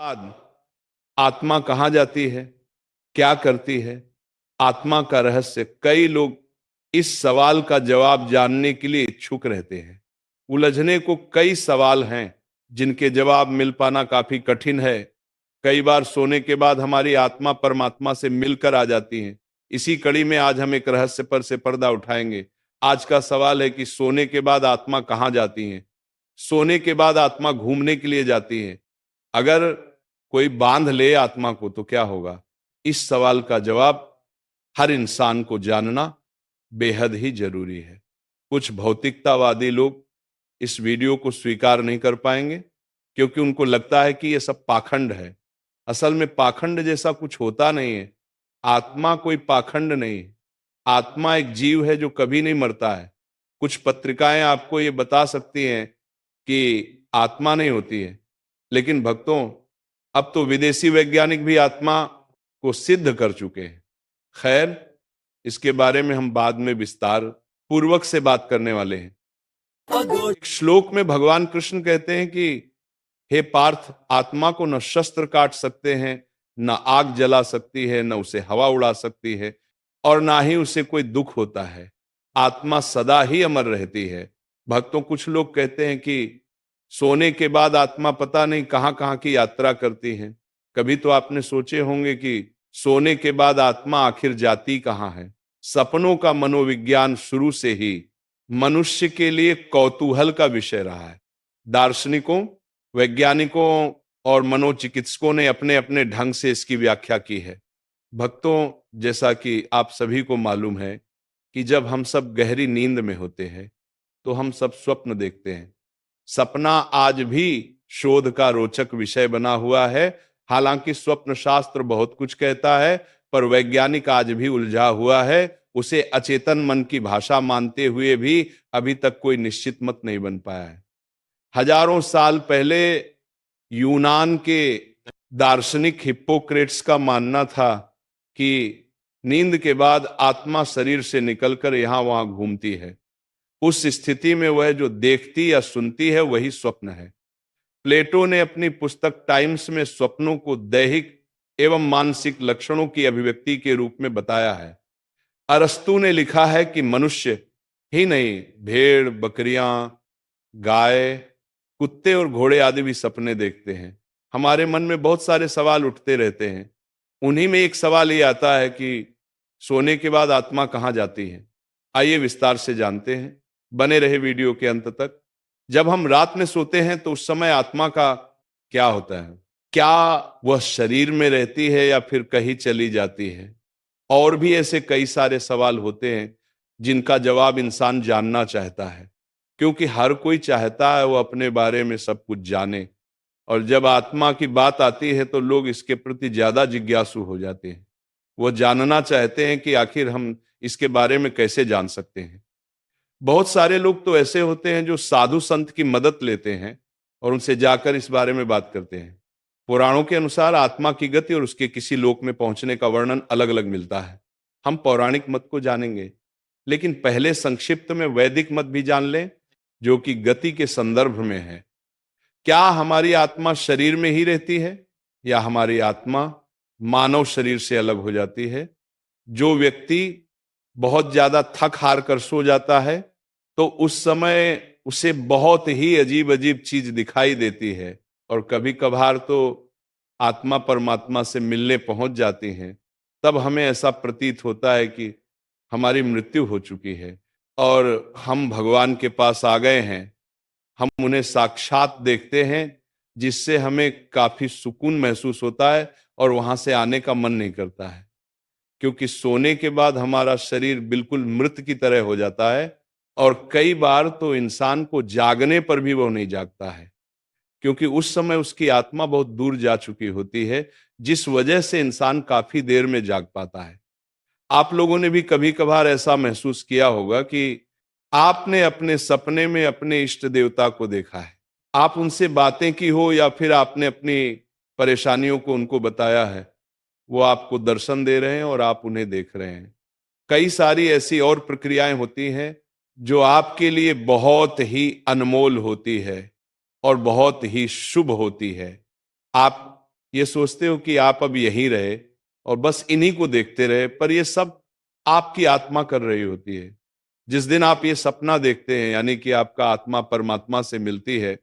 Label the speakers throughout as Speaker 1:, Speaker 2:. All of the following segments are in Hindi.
Speaker 1: बाद आत्मा कहाँ जाती है, क्या करती है, आत्मा का रहस्य, कई लोग इस सवाल का जवाब जानने के लिए इच्छुक रहते हैं। उलझने को कई सवाल हैं जिनके जवाब मिल पाना काफी कठिन है। कई बार सोने के बाद हमारी आत्मा परमात्मा से मिलकर आ जाती है। इसी कड़ी में आज हम एक रहस्य पर से पर्दा उठाएंगे। आज का सवाल है कि सोने के बाद आत्मा कहाँ जाती है। सोने के बाद आत्मा घूमने के लिए जाती है। अगर कोई बांध ले आत्मा को तो क्या होगा? इस सवाल का जवाब हर इंसान को जानना बेहद ही जरूरी है। कुछ भौतिकतावादी लोग इस वीडियो को स्वीकार नहीं कर पाएंगे क्योंकि उनको लगता है कि यह सब पाखंड है। असल में पाखंड जैसा कुछ होता नहीं है। आत्मा कोई पाखंड नहीं है। आत्मा एक जीव है जो कभी नहीं मरता है। कुछ पत्रिकाएं आपको ये बता सकती हैं कि आत्मा नहीं होती है, लेकिन भक्तों, अब तो विदेशी वैज्ञानिक भी आत्मा को सिद्ध कर चुके हैं। खैर, इसके बारे में हम बाद में विस्तार पूर्वक से बात करने वाले हैं। एक श्लोक में भगवान कृष्ण कहते हैं कि हे पार्थ, आत्मा को न शस्त्र काट सकते हैं, न आग जला सकती है, न उसे हवा उड़ा सकती है, और ना ही उसे कोई दुख होता है। आत्मा सदा ही अमर रहती है। भक्तों, कुछ लोग कहते हैं कि सोने के बाद आत्मा पता नहीं कहां कहां की यात्रा करती है। कभी तो आपने सोचे होंगे कि सोने के बाद आत्मा आखिर जाती कहां है। सपनों का मनोविज्ञान शुरू से ही मनुष्य के लिए कौतूहल का विषय रहा है। दार्शनिकों, वैज्ञानिकों और मनोचिकित्सकों ने अपने अपने ढंग से इसकी व्याख्या की है। भक्तों, जैसा कि आप सभी को मालूम है कि जब हम सब गहरी नींद में होते हैं तो हम सब स्वप्न देखते हैं। सपना आज भी शोध का रोचक विषय बना हुआ है। हालांकि स्वप्न शास्त्र बहुत कुछ कहता है, पर वैज्ञानिक आज भी उलझा हुआ है। उसे अचेतन मन की भाषा मानते हुए भी अभी तक कोई निश्चित मत नहीं बन पाया है। हजारों साल पहले यूनान के दार्शनिक हिप्पोक्रेट्स का मानना था कि नींद के बाद आत्मा शरीर से निकलकर यहां वहां घूमती है। उस स्थिति में वह जो देखती या सुनती है वही स्वप्न है। प्लेटो ने अपनी पुस्तक टाइम्स में स्वप्नों को दैहिक एवं मानसिक लक्षणों की अभिव्यक्ति के रूप में बताया है। अरस्तु ने लिखा है कि मनुष्य ही नहीं, भेड़, बकरियां, गाय, कुत्ते और घोड़े आदि भी सपने देखते हैं। हमारे मन में बहुत सारे सवाल उठते रहते हैं। उन्हीं में एक सवाल ये आता है कि सोने के बाद आत्मा कहाँ जाती है। आइए विस्तार से जानते हैं। बने रहे वीडियो के अंत तक। जब हम रात में सोते हैं तो उस समय आत्मा का क्या होता है? क्या वह शरीर में रहती है या फिर कहीं चली जाती है? और भी ऐसे कई सारे सवाल होते हैं जिनका जवाब इंसान जानना चाहता है, क्योंकि हर कोई चाहता है वो अपने बारे में सब कुछ जाने। और जब आत्मा की बात आती है तो लोग इसके प्रति ज्यादा जिज्ञासु हो जाते हैं। वो जानना चाहते हैं कि आखिर हम इसके बारे में कैसे जान सकते हैं। बहुत सारे लोग तो ऐसे होते हैं जो साधु संत की मदद लेते हैं और उनसे जाकर इस बारे में बात करते हैं। पुराणों के अनुसार आत्मा की गति और उसके किसी लोक में पहुंचने का वर्णन अलग अलग मिलता है। हम पौराणिक मत को जानेंगे, लेकिन पहले संक्षिप्त में वैदिक मत भी जान लें, जो कि गति के संदर्भ में है। क्या हमारी आत्मा शरीर में ही रहती है या हमारी आत्मा मानव शरीर से अलग हो जाती है? जो व्यक्ति बहुत ज्यादा थक हार कर सो जाता है तो उस समय उसे बहुत ही अजीब अजीब चीज दिखाई देती है, और कभी कभार तो आत्मा परमात्मा से मिलने पहुंच जाती हैं। तब हमें ऐसा प्रतीत होता है कि हमारी मृत्यु हो चुकी है और हम भगवान के पास आ गए हैं। हम उन्हें साक्षात देखते हैं, जिससे हमें काफी सुकून महसूस होता है और वहां से आने का मन नहीं करता है। क्योंकि सोने के बाद हमारा शरीर बिल्कुल मृत की तरह हो जाता है, और कई बार तो इंसान को जागने पर भी वो नहीं जागता है, क्योंकि उस समय उसकी आत्मा बहुत दूर जा चुकी होती है, जिस वजह से इंसान काफी देर में जाग पाता है। आप लोगों ने भी कभी कभार ऐसा महसूस किया होगा कि आपने अपने सपने में अपने इष्ट देवता को देखा है। आप उनसे बातें की हो या फिर आपने अपनी परेशानियों को उनको बताया है। वो आपको दर्शन दे रहे हैं और आप उन्हें देख रहे हैं। कई सारी ऐसी और प्रक्रियाएं होती हैं जो आपके लिए बहुत ही अनमोल होती है और बहुत ही शुभ होती है। आप ये सोचते हो कि आप अब यहीं रहे और बस इन्हीं को देखते रहे, पर ये सब आपकी आत्मा कर रही होती है। जिस दिन आप ये सपना देखते हैं, यानी कि आपका आत्मा परमात्मा से मिलती है,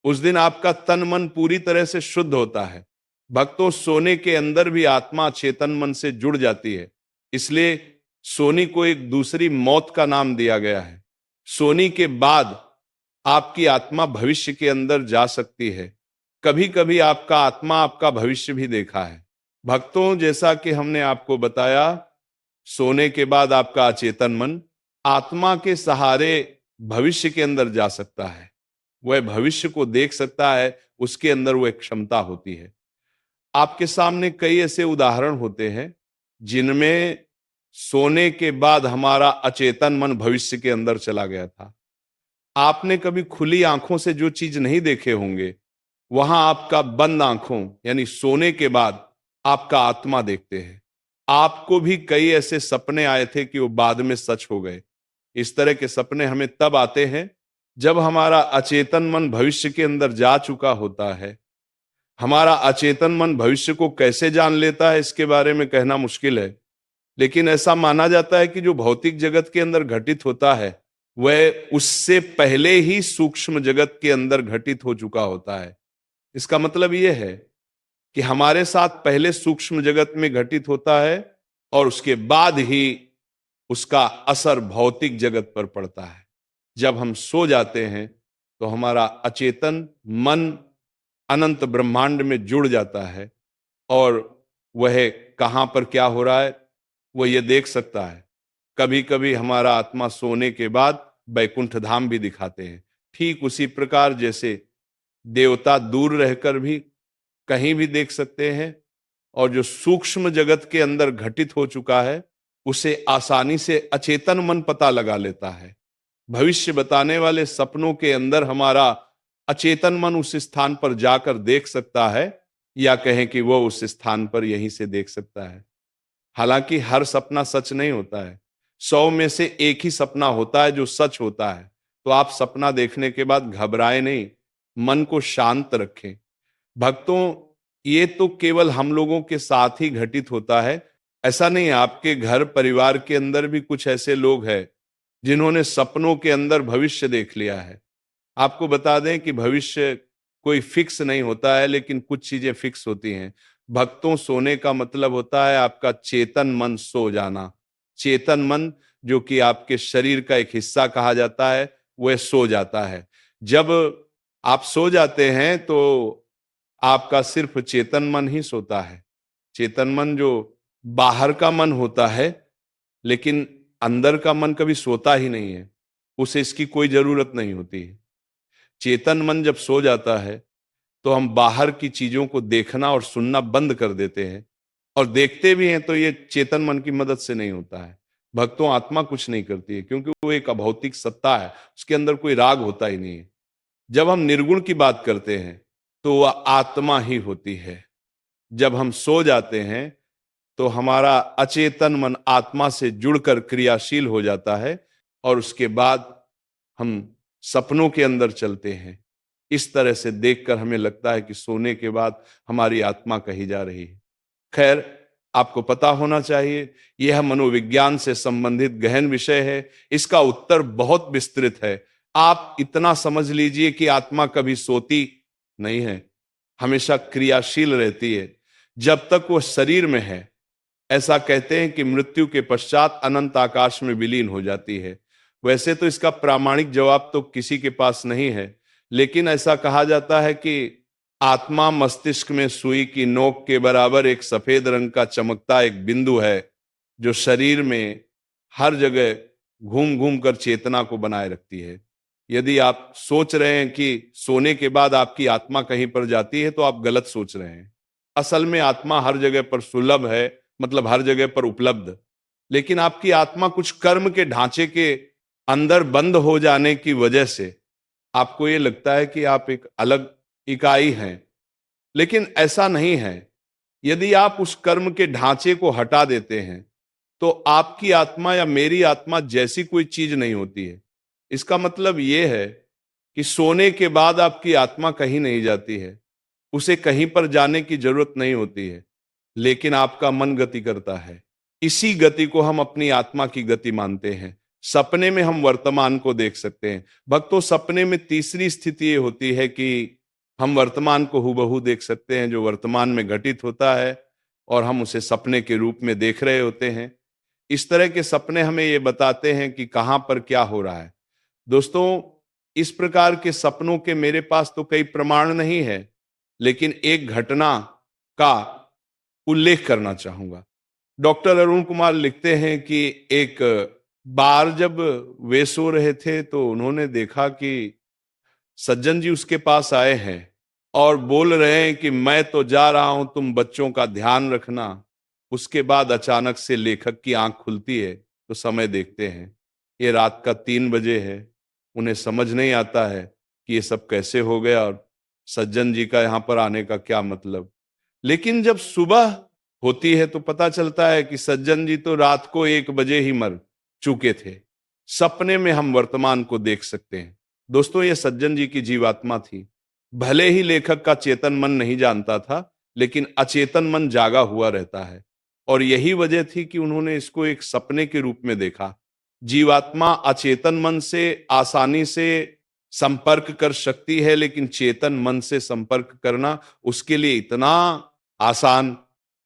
Speaker 1: उस दिन आपका तन मन पूरी तरह से शुद्ध होता है। भक्तों, सोने के अंदर भी आत्मा चेतन मन से जुड़ जाती है। इसलिए सोनी को एक दूसरी मौत का नाम दिया गया है। सोनी के बाद आपकी आत्मा भविष्य के अंदर जा सकती है। कभी कभी आपका आत्मा आपका भविष्य भी देखा है। भक्तों, जैसा कि हमने आपको बताया, सोने के बाद आपका अचेतन मन आत्मा के सहारे भविष्य के अंदर जा सकता है। वह भविष्य को देख सकता है, उसके अंदर वह क्षमता होती है। आपके सामने कई ऐसे उदाहरण होते हैं जिनमें सोने के बाद हमारा अचेतन मन भविष्य के अंदर चला गया था। आपने कभी खुली आंखों से जो चीज नहीं देखे होंगे, वहां आपका बंद आंखों यानी सोने के बाद आपका आत्मा देखते हैं। आपको भी कई ऐसे सपने आए थे कि वो बाद में सच हो गए। इस तरह के सपने हमें तब आते हैं जब हमारा अचेतन मन भविष्य के अंदर जा चुका होता है। हमारा अचेतन मन भविष्य को कैसे जान लेता है, इसके बारे में कहना मुश्किल है, लेकिन ऐसा माना जाता है कि जो भौतिक जगत के अंदर घटित होता है, वह उससे पहले ही सूक्ष्म जगत के अंदर घटित हो चुका होता है। इसका मतलब यह है कि हमारे साथ पहले सूक्ष्म जगत में घटित होता है और उसके बाद ही उसका असर भौतिक जगत पर पड़ता है। जब हम सो जाते हैं तो हमारा अचेतन मन अनंत ब्रह्मांड में जुड़ जाता है और वह कहां पर क्या हो रहा है वो ये देख सकता है। कभी कभी हमारा आत्मा सोने के बाद बैकुंठ धाम भी दिखाते हैं। ठीक उसी प्रकार जैसे देवता दूर रहकर भी कहीं भी देख सकते हैं, और जो सूक्ष्म जगत के अंदर घटित हो चुका है उसे आसानी से अचेतन मन पता लगा लेता है। भविष्य बताने वाले सपनों के अंदर हमारा अचेतन मन उस स्थान पर जाकर देख सकता है, या कहें कि वो उस स्थान पर यहीं से देख सकता है। हालांकि हर सपना सच नहीं होता है। 100 में से एक ही सपना होता है जो सच होता है। तो आप सपना देखने के बाद घबराएं नहीं, मन को शांत रखें। भक्तों, ये तो केवल हम लोगों के साथ ही घटित होता है, ऐसा नहीं है। आपके घर परिवार के अंदर भी कुछ ऐसे लोग हैं जिन्होंने सपनों के अंदर भविष्य देख लिया है। आपको बता दें कि भविष्य कोई फिक्स नहीं होता है, लेकिन कुछ चीजें फिक्स होती हैं। भक्तों, सोने का मतलब होता है आपका चेतन मन सो जाना। चेतन मन, जो कि आपके शरीर का एक हिस्सा कहा जाता है, वह सो जाता है। जब आप सो जाते हैं तो आपका सिर्फ चेतन मन ही सोता है। चेतन मन जो बाहर का मन होता है, लेकिन अंदर का मन कभी सोता ही नहीं है, उसे इसकी कोई जरूरत नहीं होती है। चेतन मन जब सो जाता है तो हम बाहर की चीजों को देखना और सुनना बंद कर देते हैं, और देखते भी हैं तो ये चेतन मन की मदद से नहीं होता है। भक्तों, आत्मा कुछ नहीं करती है, क्योंकि वो एक अभौतिक सत्ता है, उसके अंदर कोई राग होता ही नहीं है। जब हम निर्गुण की बात करते हैं तो वह आत्मा ही होती है। जब हम सो जाते हैं तो हमारा अचेतन मन आत्मा से जुड़कर क्रियाशील हो जाता है, और उसके बाद हम सपनों के अंदर चलते हैं। इस तरह से देखकर हमें लगता है कि सोने के बाद हमारी आत्मा कहीं जा रही है। खैर, आपको पता होना चाहिए, यह मनोविज्ञान से संबंधित गहन विषय है। इसका उत्तर बहुत विस्तृत है। आप इतना समझ लीजिए कि आत्मा कभी सोती नहीं है, हमेशा क्रियाशील रहती है जब तक वह शरीर में है। ऐसा कहते हैं कि मृत्यु के पश्चात अनंत आकाश में विलीन हो जाती है। वैसे तो इसका प्रामाणिक जवाब तो किसी के पास नहीं है, लेकिन ऐसा कहा जाता है कि आत्मा मस्तिष्क में सुई की नोक के बराबर एक सफेद रंग का चमकता एक बिंदु है, जो शरीर में हर जगह घूम घूम कर चेतना को बनाए रखती है। यदि आप सोच रहे हैं कि सोने के बाद आपकी आत्मा कहीं पर जाती है, तो आप गलत सोच रहे हैं। असल में आत्मा हर जगह पर सुलभ है, मतलब हर जगह पर उपलब्ध। लेकिन आपकी आत्मा कुछ कर्म के ढांचे के अंदर बंद हो जाने की वजह से आपको ये लगता है कि आप एक अलग इकाई हैं, लेकिन ऐसा नहीं है। यदि आप उस कर्म के ढांचे को हटा देते हैं तो आपकी आत्मा या मेरी आत्मा जैसी कोई चीज नहीं होती है। इसका मतलब यह है कि सोने के बाद आपकी आत्मा कहीं नहीं जाती है। उसे कहीं पर जाने की जरूरत नहीं होती है, लेकिन आपका मन गति करता है। इसी गति को हम अपनी आत्मा की गति मानते हैं। सपने में हम वर्तमान को देख सकते हैं। भक्तों, सपने में तीसरी स्थिति ये होती है कि हम वर्तमान को हूबहू देख सकते हैं, जो वर्तमान में घटित होता है और हम उसे सपने के रूप में देख रहे होते हैं। इस तरह के सपने हमें ये बताते हैं कि कहां पर क्या हो रहा है। दोस्तों, इस प्रकार के सपनों के मेरे पास तो कई प्रमाण नहीं है, लेकिन एक घटना का उल्लेख करना चाहूंगा। डॉक्टर अरुण कुमार लिखते हैं कि एक बार जब वे सो रहे थे तो उन्होंने देखा कि सज्जन जी उसके पास आए हैं और बोल रहे हैं कि मैं तो जा रहा हूं, तुम बच्चों का ध्यान रखना। उसके बाद अचानक से लेखक की आंख खुलती है तो समय देखते हैं, ये रात का 3 बजे है। उन्हें समझ नहीं आता है कि ये सब कैसे हो गया और सज्जन जी का यहां पर आने का क्या मतलब। लेकिन जब सुबह होती है तो पता चलता है कि सज्जन जी तो रात को 1 बजे ही मर चुके थे। सपने में हम वर्तमान को देख सकते हैं। दोस्तों, ये सज्जन जी की जीवात्मा थी। भले ही लेखक का चेतन मन नहीं जानता था, लेकिन अचेतन मन जागा हुआ रहता है और यही वजह थी कि उन्होंने इसको एक सपने के रूप में देखा। जीवात्मा अचेतन मन से आसानी से संपर्क कर सकती है, लेकिन चेतन मन से संपर्क करना उसके लिए इतना आसान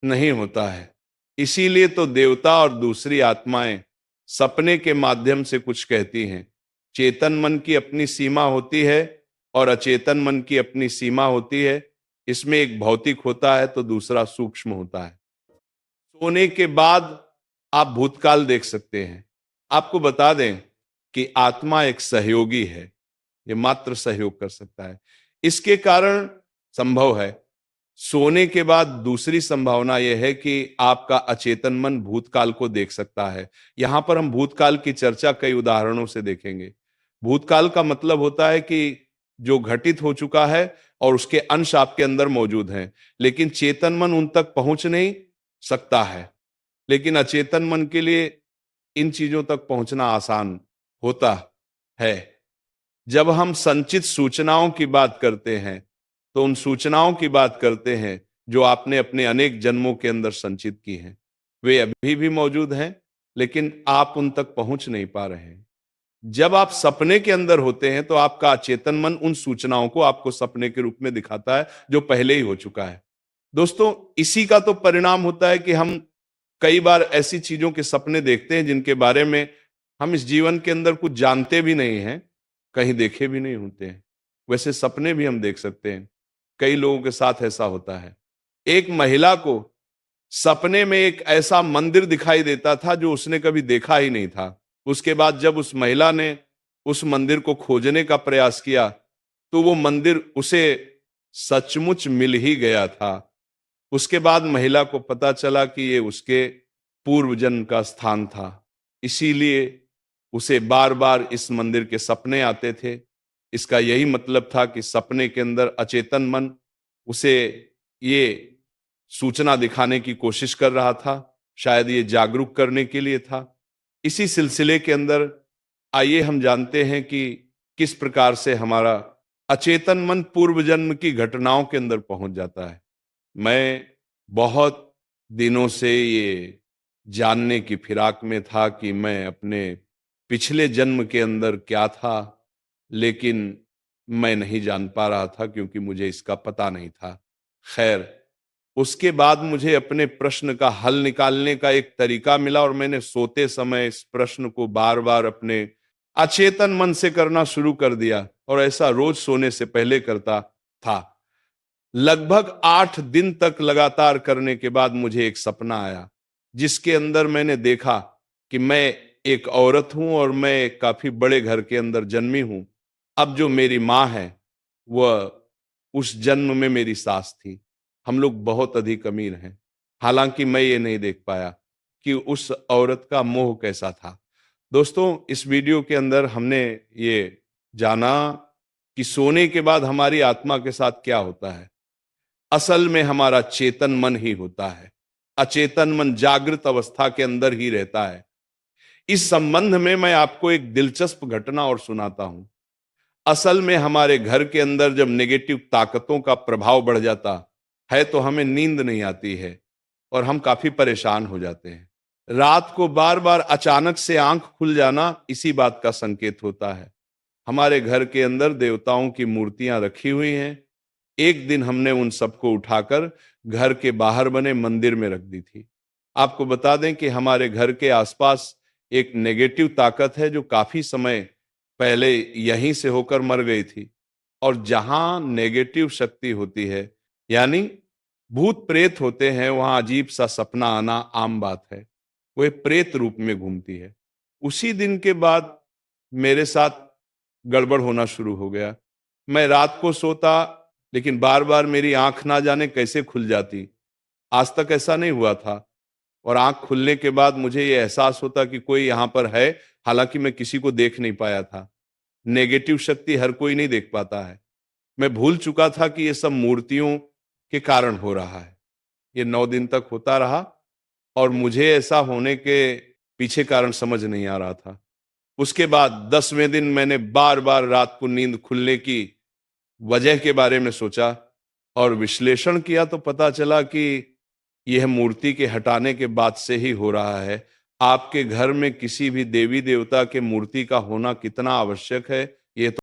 Speaker 1: नहीं होता है। इसीलिए तो देवता और दूसरी आत्माएं सपने के माध्यम से कुछ कहती हैं। चेतन मन की अपनी सीमा होती है और अचेतन मन की अपनी सीमा होती है। इसमें एक भौतिक होता है तो दूसरा सूक्ष्म होता है। सोने के बाद आप भूतकाल देख सकते हैं। आपको बता दें कि आत्मा एक सहयोगी है, ये मात्र सहयोग कर सकता है। इसके कारण संभव है। सोने के बाद दूसरी संभावना यह है कि आपका अचेतन मन भूतकाल को देख सकता है। यहां पर हम भूतकाल की चर्चा कई उदाहरणों से देखेंगे। भूतकाल का मतलब होता है कि जो घटित हो चुका है और उसके अंश आपके अंदर मौजूद हैं, लेकिन चेतन मन उन तक पहुंच नहीं सकता है। लेकिन अचेतन मन के लिए इन चीजों तक पहुंचना आसान होता है। जब हम संचित सूचनाओं की बात करते हैं तो उन सूचनाओं की बात करते हैं जो आपने अपने अनेक जन्मों के अंदर संचित की हैं। वे अभी भी मौजूद हैं, लेकिन आप उन तक पहुंच नहीं पा रहे हैं। जब आप सपने के अंदर होते हैं तो आपका अचेतन मन उन सूचनाओं को आपको सपने के रूप में दिखाता है जो पहले ही हो चुका है। दोस्तों, इसी का तो परिणाम होता है कि हम कई बार ऐसी चीजों के सपने देखते हैं जिनके बारे में हम इस जीवन के अंदर कुछ जानते भी नहीं हैं, कहीं देखे भी नहीं होते हैं। वैसे सपने भी हम देख सकते हैं। कई लोगों के साथ ऐसा होता है। एक महिला को सपने में एक ऐसा मंदिर दिखाई देता था जो उसने कभी देखा ही नहीं था। उसके बाद जब उस महिला ने उस मंदिर को खोजने का प्रयास किया तो वो मंदिर उसे सचमुच मिल ही गया था। उसके बाद महिला को पता चला कि ये उसके पूर्व जन्म का स्थान था। इसीलिए उसे बार बार इस मंदिर के सपने आते थे। इसका यही मतलब था कि सपने के अंदर अचेतन मन उसे ये सूचना दिखाने की कोशिश कर रहा था। शायद ये जागरूक करने के लिए था। इसी सिलसिले के अंदर आइए हम जानते हैं कि किस प्रकार से हमारा अचेतन मन पूर्व जन्म की घटनाओं के अंदर पहुंच जाता है। मैं बहुत दिनों से ये जानने की फिराक में था कि मैं अपने पिछले जन्म के अंदर क्या था, लेकिन मैं नहीं जान पा रहा था क्योंकि मुझे इसका पता नहीं था। खैर, उसके बाद मुझे अपने प्रश्न का हल निकालने का एक तरीका मिला और मैंने सोते समय इस प्रश्न को बार बार अपने अचेतन मन से करना शुरू कर दिया और ऐसा रोज सोने से पहले करता था। लगभग 8 दिन तक लगातार करने के बाद मुझे एक सपना आया जिसके अंदर मैंने देखा कि मैं एक औरत हूं और मैं काफी बड़े घर के अंदर जन्मी हूं। अब जो मेरी माँ है वह उस जन्म में मेरी सास थी। हम लोग बहुत अधिक अमीर हैं। हालांकि मैं ये नहीं देख पाया कि उस औरत का मोह कैसा था। दोस्तों, इस वीडियो के अंदर हमने ये जाना कि सोने के बाद हमारी आत्मा के साथ क्या होता है। असल में हमारा चेतन मन ही होता है। अचेतन मन जागृत अवस्था के अंदर ही रहता है। इस संबंध में मैं आपको एक दिलचस्प घटना और सुनाता हूं। असल में हमारे घर के अंदर जब नेगेटिव ताकतों का प्रभाव बढ़ जाता है तो हमें नींद नहीं आती है और हम काफी परेशान हो जाते हैं। रात को बार बार अचानक से आंख खुल जाना इसी बात का संकेत होता है। हमारे घर के अंदर देवताओं की मूर्तियां रखी हुई हैं। एक दिन हमने उन सबको उठाकर घर के बाहर बने मंदिर में रख दी थी। आपको बता दें कि हमारे घर के आसपास एक नेगेटिव ताकत है जो काफी समय पहले यहीं से होकर मर गई थी। और जहां नेगेटिव शक्ति होती है, यानी भूत प्रेत होते हैं, वहां अजीब सा सपना आना आम बात है। वो एक प्रेत रूप में घूमती है। उसी दिन के बाद मेरे साथ गड़बड़ होना शुरू हो गया। मैं रात को सोता, लेकिन बार बार मेरी आंख ना जाने कैसे खुल जाती। आज तक ऐसा नहीं हुआ था। और आंख खुलने के बाद मुझे ये एहसास होता कि कोई यहाँ पर है, हालांकि मैं किसी को देख नहीं पाया था। नेगेटिव शक्ति हर कोई नहीं देख पाता है। मैं भूल चुका था कि ये सब मूर्तियों के कारण हो रहा है। ये 9 दिन तक होता रहा और मुझे ऐसा होने के पीछे कारण समझ नहीं आ रहा था। उसके बाद 10वें दिन मैंने बार बार रात को नींद खुलने की वजह के बारे में सोचा और विश्लेषण किया तो पता चला कि यह मूर्ति के हटाने के बाद से ही हो रहा है। आपके घर में किसी भी देवी देवता के मूर्ति का होना कितना आवश्यक है, ये तो